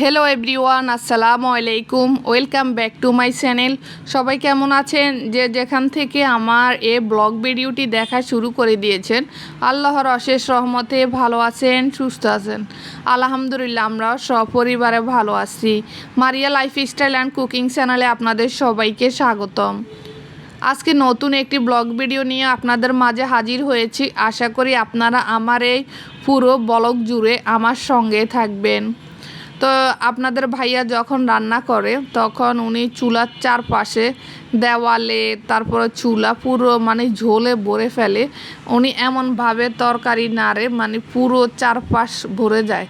Hello everyone, আসসালামু আলাইকুম। Welcome back to my channel. সবাই কেমন আছেন? যে যেখান থেকে আমার এই ব্লগ ভিডিওটি দেখা শুরু করে দিয়েছেন, আল্লাহর অশেষ রহমতে ভালো আছেন, সুস্থ আছেন। আলহামদুলিল্লাহ, আমরা সপরিবারে ভালো আছি। মারিয়া লাইফস্টাইল অ্যান্ড কুকিং চ্যানেলে আপনাদের সবাইকে স্বাগতম। আজকে নতুন একটি ব্লগ ভিডিও নিয়ে আপনাদের মাঝে হাজির হয়েছি। আশা করি আপনারা আমার এই পুরো ব্লগ জুড়ে আমার সঙ্গে থাকবেন। তো আপনাদের ভাইয়া যখন রান্না করে তখন উনি চুলার চারপাশে দেওয়ালে তারপরে চুলা পুরো ঝোলে ভরে ফেলে। উনি এমনভাবে তরকারি নাড়ে পুরো চারপাশ ভরে যায়।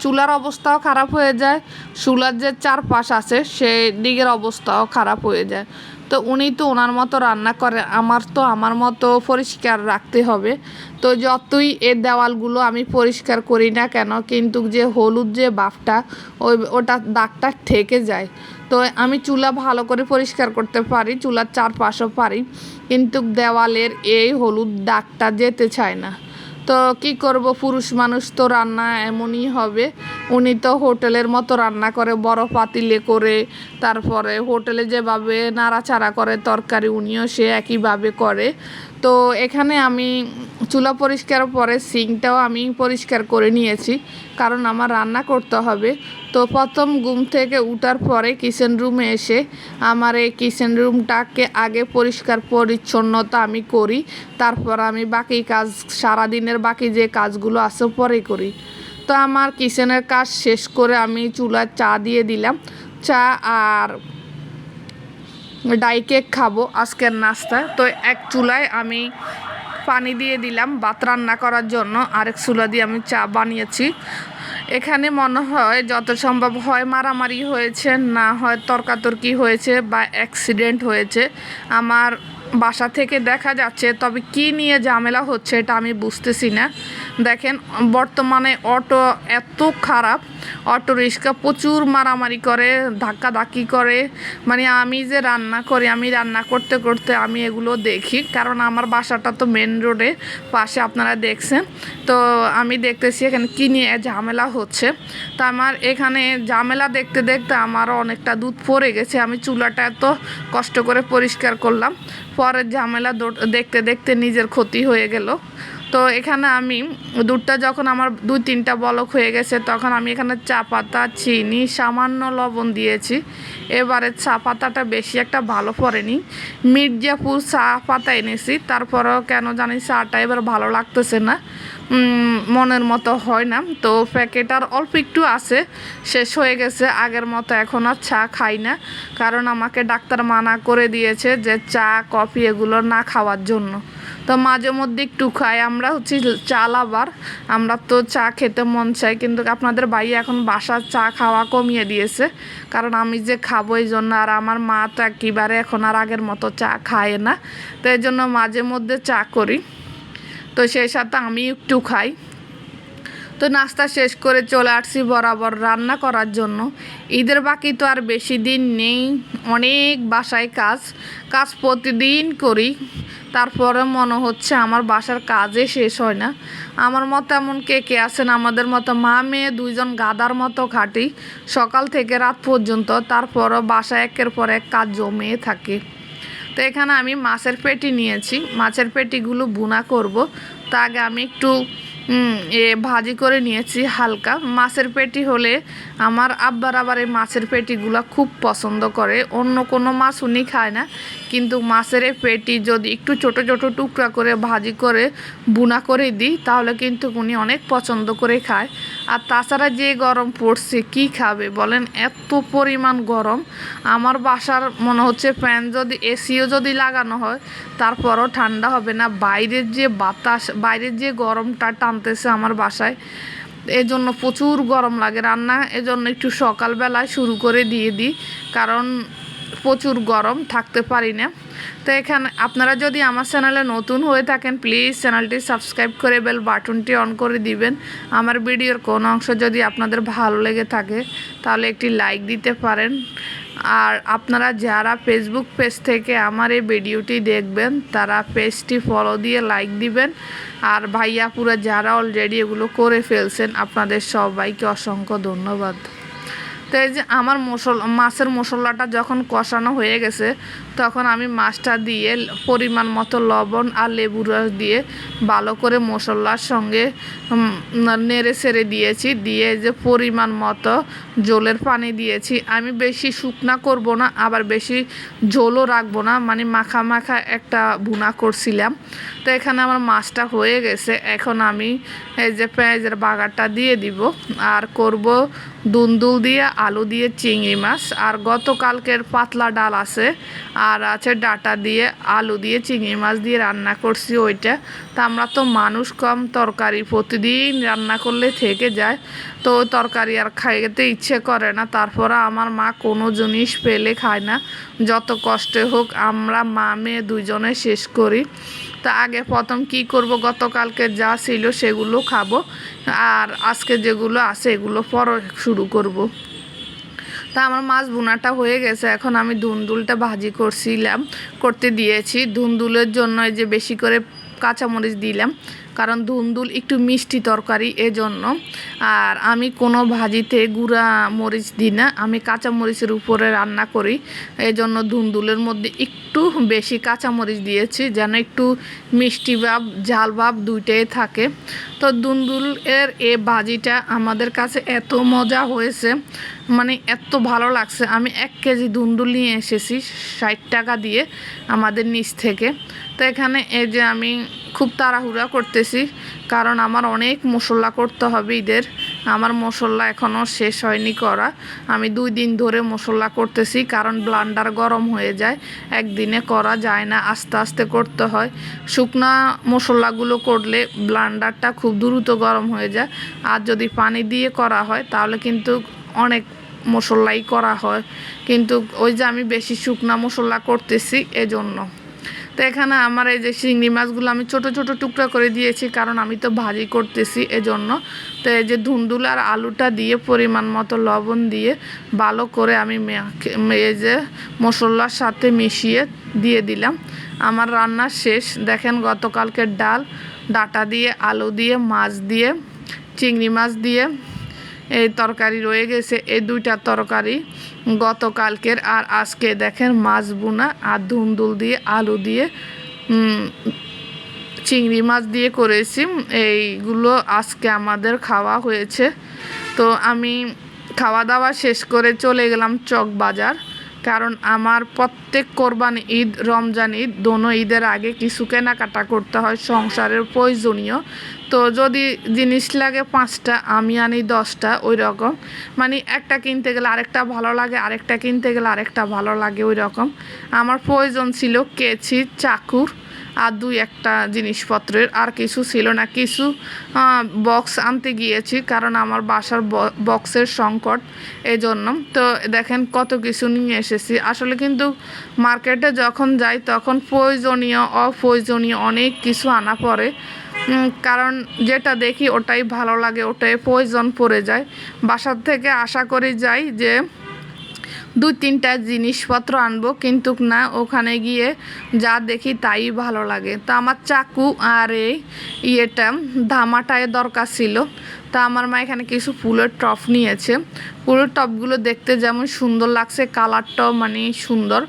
চুলার অবস্থাও খারাপ হয়ে যায়, চুলার যে চারপাশ আছে সেই দিকের অবস্থাও খারাপ হয়ে যায়। তো উনি তো ওনার মতো রান্না করে, আমার মতো পরিষ্কার রাখতে হবে। তো যতই এর দেওয়ালগুলো আমি পরিষ্কার করি না কেন, কিন্তু যে হলুদ যে বাফটা ওটা দাগটা থেকে যায়। তো আমি চুলা ভালো করে পরিষ্কার করতে পারি, চুলার চারপাশও পারি, কিন্তু দেওয়ালের এই হলুদ দাগটা যেতে চায় না। তো কি করব, পুরুষ মানুষ তো রান্না এমনই হবে। উনি তো হোটেলের মতো রান্না করে, বড় পাতিলে করে, তারপরে হোটেলে যেভাবে নাড়াচাড়া করে তরকারি উনিও সে একইভাবে করে। তো এখানে আমি চুলা পরিষ্কার পরে সিঙ্কটাও আমি পরিষ্কার করে নিয়েছি, কারণ আমার রান্না করতে হবে। তো প্রথম ঘুম থেকে উঠার পরে কিচেন রুমে এসে আমার এই কিচেন রুমটাকে আগে পরিষ্কার পরিচ্ছন্নতা আমি করি, তারপর আমি বাকি কাজ, সারাদিনের বাকি যে কাজগুলো আছে পরে করি। তো আমার কিচেনের কাজ শেষ করে আমি চুলায় চা দিয়ে দিলাম। চা আর ডাই কেক খাবো আজকের নাস্তায়। তো এক চুলায় আমি পানি দিয়ে দিলাম ভাত রান্না করার জন্য, আরেক চুলা দিয়ে আমি চা বানিয়েছি। এখানে মনে হয় যত সম্ভব হয় মারামারি হয়েছে, না হয় তর্কাতর্কি হয়েছে বা অ্যাক্সিডেন্ট হয়েছে আমার বাসা থেকে দেখা যাচ্ছে। তবে কি নিয়ে ঝামেলা হচ্ছে এটা আমি বুঝতেছি না। দেখেন, বর্তমানে অটো এত খারাপ, অটো রিক্সা প্রচুর মারামারি করে, ধাক্কাধাক্কি করে। আমি যে রান্না করি, আমি রান্না করতে করতে আমি এগুলো দেখি, কারণ আমার বাসাটা তো মেন রোডে পাশে, আপনারা দেখছেন। তো আমি দেখতেছি এখানে কী নিয়ে ঝামেলা হচ্ছে। তো আমার এখানে ঝামেলা দেখতে দেখতে আমারও অনেকটা দুধ পড়ে গেছে। আমি চুলাটা এত কষ্ট করে পরিষ্কার করলাম, পরের ঝামেলা দেখতে দেখতে নিজের ক্ষতি হয়ে গেল। তো এখানে আমি দুধটা যখন আমার 2-3টা বলক হয়ে গেছে, তখন আমি এখানে চা পাতা, চিনি, সামান্য লবণ দিয়েছি। এবারে চা পাতাটা বেশি একটা ভালো পড়েনি, মির্জাপুর চা পাতা এনেছি, তারপরেও কেন জানি চাটা এবার ভালো লাগতেছে না, মনের মতো হয় না। তো প্যাকেট আর অল্প একটু আছে, শেষ হয়ে গেছে। আগের মতো এখন আর চা খাই না, কারণ আমাকে ডাক্তার মানা করে দিয়েছে যে চা কফি এগুলো না খাওয়ার জন্য। তো মাঝে মধ্যে একটু খাই, আমরা হচ্ছে চা লাভার, আমরা তো চা খেতে মন চাই, কিন্তু আপনাদের ভাই এখন বাসার চা খাওয়া কমিয়ে দিয়েছে, কারণ আমি যে খাবো এই জন্য। আর আমার মা তো একেবারে এখন আর আগের মতো চা খায় না, তো এই জন্য মাঝে মধ্যে চা করি, তো সেই সাথে আমি একটু খাই। তো নাস্তা শেষ করে চলে আসছি বরাবর রান্না করার জন্য। ঈদের বাকি তো আর বেশি দিন নেই, অনেক বাসায় কাজ প্রতিদিন করি, তারপরে মনে হচ্ছে আমার বাসার কাজে শেষ হয় না। আমার মতো এমন কে কে আছেন আমাদের মতো মা মেয়ে দুইজন গাদার মতো খাটি সকাল থেকে রাত পর্যন্ত, তারপরও বাসায় একের পর এক কাজ জমিয়ে থাকে। তো এখানে আমি মাছের পেটি নিয়েছি, মাছের পেটিগুলো ভুনা করব। তা আগে আমি একটু ভাজি করে নিয়েছি হালকা। মাছের পেটি হলে আমার আব্বার আবার এই মাছের পেটিগুলো খুব পছন্দ করে, অন্য কোনো মাছ উনি খায় না, কিন্তু মাছের এই পেটি যদি একটু ছোট ছোট টুকরা করে ভাজি করে বুনা করে দিই, তাহলে কিন্তু উনি অনেক পছন্দ করে খায়। আর তাছাড়া যে গরম পড়ছে কি খাবে বলেন, এত পরিমাণ গরম। আমার বাসার মনে হচ্ছে ফ্যান যদি, এসিও যদি লাগানো হয় তারপরও ঠান্ডা হবে না, বাইরের যে বাতাস, বাইরের যে গরমটা টানতেছে আমার বাসায়, এজন্য প্রচুর গরম লাগে। রান্না এজন্য একটু সকালবেলায় শুরু করে দিয়ে দিই, কারণ প্রচুর গরম, থাকতে পারি না। তো এখানে আপনারা যদি আমার চ্যানেলে নতুন হয়ে থাকেন, প্লিজ চ্যানেলটি সাবস্ক্রাইব করে বেল বাটনটি অন করে দিবেন। আমার ভিডিওর কোনো অংশ যদি আপনাদের ভালো লেগে থাকে তাহলে একটি লাইক দিতে পারেন। আর আপনারা যারা ফেসবুক পেজ থেকে আমার এই ভিডিওটি দেখবেন তারা পেজটি ফলো দিয়ে লাইক দিবেন। আর ভাইয়াপুরা যারা অলরেডি এগুলো করে ফেলছেন আপনাদের সবাইকে অসংখ্য ধন্যবাদ। তো এই যে আমার মাছের মশলাটা যখন কষানো হয়ে গেছে তখন আমি মাছটা দিয়ে পরিমাণ মতো লবণ আর লেবুর রস দিয়ে ভালো করে মশলার সঙ্গে নেড়ে ছেড়ে দিয়েছি। দিয়ে যে পরিমাণ মতো ঝোলের পানি দিয়েছি। আমি বেশি শুকনা করব না, আবার বেশি ঝোলও রাখবো না, মানে মাখা মাখা একটা ভুনা করছিলাম। তো এখানে আমার মাছটা হয়ে গেছে। এখন আমি এই যে পেঁয়াজের বাগারটা দিয়ে দিব আর করব দুন্দুল দিয়ে আলু দিয়ে চিংড়ি মাছ। আর গতকালকের পাতলা ডাল আছে আর আছে ডাটা দিয়ে আলু দিয়ে চিংড়ি মাছ দিয়ে রান্না করছি ওইটা। তা আমরা তো মানুষ কম, তরকারি প্রতিদিন রান্না করলে থেকে যায়, তো তরকারি আর খাইতে ইচ্ছে করে না। তারপরে আমার মা কোনো জিনিস পেলে খায় না, যত কষ্টে হোক আমরা মা মেয়ে দুজনে শেষ করি। তা আগে প্রথম কি করব, গতকালকে যা ছিল সেগুলো খাবো আর আজকে যেগুলো আছে এগুলো পরে শুরু করব। তা আমার মাছ ভুনাটা হয়ে গেছে। এখন আমি ধুন্দুলটা ভাজি করতে দিয়েছি। ধুন্দুলের জন্য এই যে বেশি করে কাঁচামরিচ দিলাম, কারণ ধুন্দুল একটু মিষ্টি তরকারি এজন্য। আর আমি কোনো ভাজিতে গুঁড়া মরিচ দিই না, আমি কাঁচামরিচের উপরে রান্না করি, এজন্য ধুন্দুলের মধ্যে একটু বেশি কাঁচামরিচ দিয়েছি যেন একটু মিষ্টি ভাব ঝাল ভাব দুইটাই থাকে। তো ধুন্দুলের এ ভাজিটা আমাদের কাছে এত মজা হয়েছে, মানে এত ভালো লাগছে। আমি 1 কেজি ধুন্দুল নিয়ে এসেছি 60 টাকা দিয়ে আমাদের নিচ থেকে। তো এখানে এই যে আমি খুব তাড়াহুড়া করতেছি, কারণ আমার অনেক মশলা করতে হবে ঈদের। আমার মশলা এখনও শেষ হয়নি করা। আমি 2 দিন ধরে মশলা করতেছি, কারণ ব্লান্ডার গরম হয়ে যায়, একদিনে করা যায় না, আস্তে আস্তে করতে হয়। শুকনা মশলাগুলো করলে ব্লান্ডারটা খুব দ্রুত গরম হয়ে যায়, আর যদি পানি দিয়ে করা হয় তাহলে কিন্তু অনেক মশলাই করা হয়। কিন্তু ওই যে আমি বেশি শুকনা মশলা করতেছি এজন্য। তো এখানে আমার এই যে চিংড়ি মাছগুলো আমি ছোট ছোট টুকরা করে দিয়েছি, কারণ আমি তো ভাজি করতেছি এজন্য। তো এই যে ধুন্দুল আর আলুটা দিয়ে পরিমাণ মতো লবণ দিয়ে ভালো করে আমি এই যে মশলার সাথে মিশিয়ে দিয়ে দিলাম। আমার রান্না শেষ। দেখেন গতকালকের ডাল, ডাটা দিয়ে আলু দিয়ে মাছ দিয়ে চিংড়ি মাছ দিয়ে এই তরকারি রয়ে গেছে। এই 2টা তরকারি গতকালকের, আর আজকে দেখেন মাছ বোনা আর ধুন্দুল দিয়ে আলু দিয়ে চিংড়ি মাছ দিয়ে করেছি। এইগুলো আজকে আমাদের খাওয়া হয়েছে। তো আমি খাওয়া দাওয়া শেষ করে চলে গেলাম চক বাজার, কারণ আমার প্রত্যেক কোরবানি ঈদ, রমজান ঈদ, দোনো ঈদের আগে কিছু কেনাকাটা করতে হয় সংসারের প্রয়োজনীয়। তো যদি জিনিস লাগে 5টা আমি আনি 10টা, ওই রকম, মানে একটা কিনতে গেলে আরেকটা ভালো লাগে, আরেকটা কিনতে গেলে আরেকটা ভালো লাগে, ওই রকম। আমার প্রয়োজন ছিল কেচি, চাকুর আর 2-1টা জিনিসপত্রের, আর কিছু ছিল না। কিছু বক্স আনতে গিয়েছি, কারণ আমার বাসার বক্সের সংকট এজন্য। তো দেখেন কত কিছু নিয়ে এসেছি। আসলে কিন্তু মার্কেটে যখন যাই তখন প্রয়োজনীয় অপ্রয়োজনীয় অনেক কিছু আনা পড়ে, কারণ যেটা দেখি ওটাই ভালো লাগে, ওটাই প্রয়োজন পড়ে যায়। বাসার থেকে আশা করি যাই যে 2-3টা জিনিসপত্র আনবো, কিন্তু না, ওখানে গিয়ে যা দেখি তাই ভালো লাগে। তো আমার চাকু আর এই ধামাটায় দরকার ছিল। তা আমার মা এখানে কিছু ফুলের টপ নিয়েছে। ফুলের টপগুলো দেখতে যেমন সুন্দর লাগছে, কালারটাও মানে সুন্দর,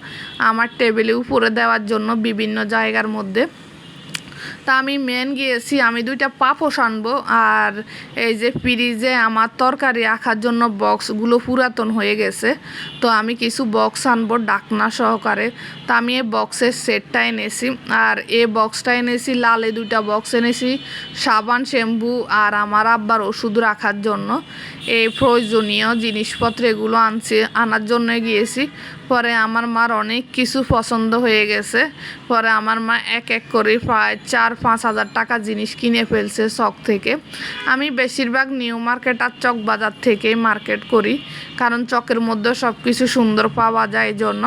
আমার টেবিলে উপরে দেওয়ার জন্য বিভিন্ন জায়গার মধ্যে। তা আমি মেন গিয়েছি, আমি 2টা পাপোশ আনবো। আর এই যে ফ্রিজে আমার তরকারি রাখার জন্য বক্সগুলো পুরাতন হয়ে গেছে, তো আমি কিছু বক্স আনবো ঢাকনা সহকারে। তা আমি এই বক্সের সেটটা এনেছি, আর এই বক্সটা এনেছি লালে 2টা বক্স এনেছি সাবান, শ্যাম্পু আর আমার আব্বার ওষুধ রাখার জন্য। এই প্রয়োজনীয় জিনিসপত্র এগুলো আনার জন্য গিয়েছি। পরে আমার মার অনেক কিছু পছন্দ হয়ে গেছে। পরে আমার মা এক এক করে প্রায় 4-5 হাজার টাকা জিনিস কিনে ফেলছে চক থেকে। আমি বেশিরভাগ নিউ মার্কেট আর চক বাজার থেকেই মার্কেট করি, কারণ চকের মধ্যে সব কিছু সুন্দর পাওয়া যায় এই জন্য।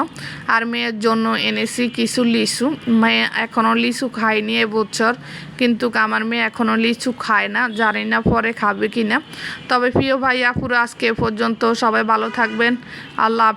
আর মেয়ের জন্য এনেছি কিছু লিচু। মেয়ে এখনও লিচু খায়নি এবছর, কিন্তু আমার মেয়ে এখনও লিচু খায় না, জানি না পরে খাবে কি না। তবে প্রিয় ভাই আপুরা, আজকে পর্যন্ত সবাই ভালো থাকবেন। আল্লাহ।